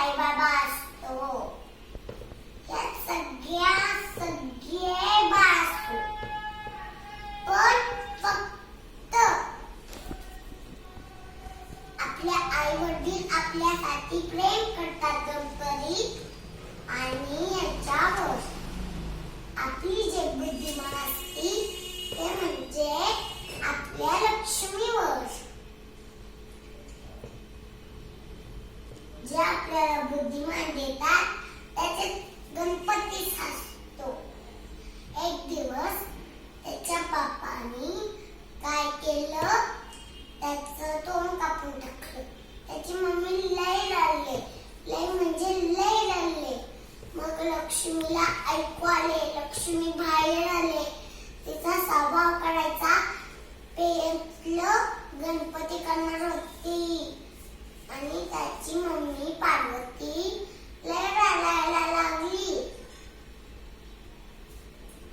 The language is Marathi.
आई बाबा असतो, यात सगळे बाळ असतो, पण फक्त आपल्या आई वडील आपल्यासाठी प्रेम करतात गणपती आणि याच्यावर आपली जे बुद्धिमान असते ते म्हणजे आपल्या लक्ष्मीवर, जे आपल्याला बुद्धिमान देतात त्याचे गणपतीच असतो. एक दिवस त्याच्या बापाने काय केलं, त्याचं तोंड कापून टाकलं. त्याची मम्मी लय रडले, लय म्हणजे लय रडले. मग लक्ष्मीला ऐकू आले, लक्ष्मी बाहेर आले. तिचा स्वभाव करायचा पेटलं गणपती करणार होती आणि त्याची मम्मी पार्वती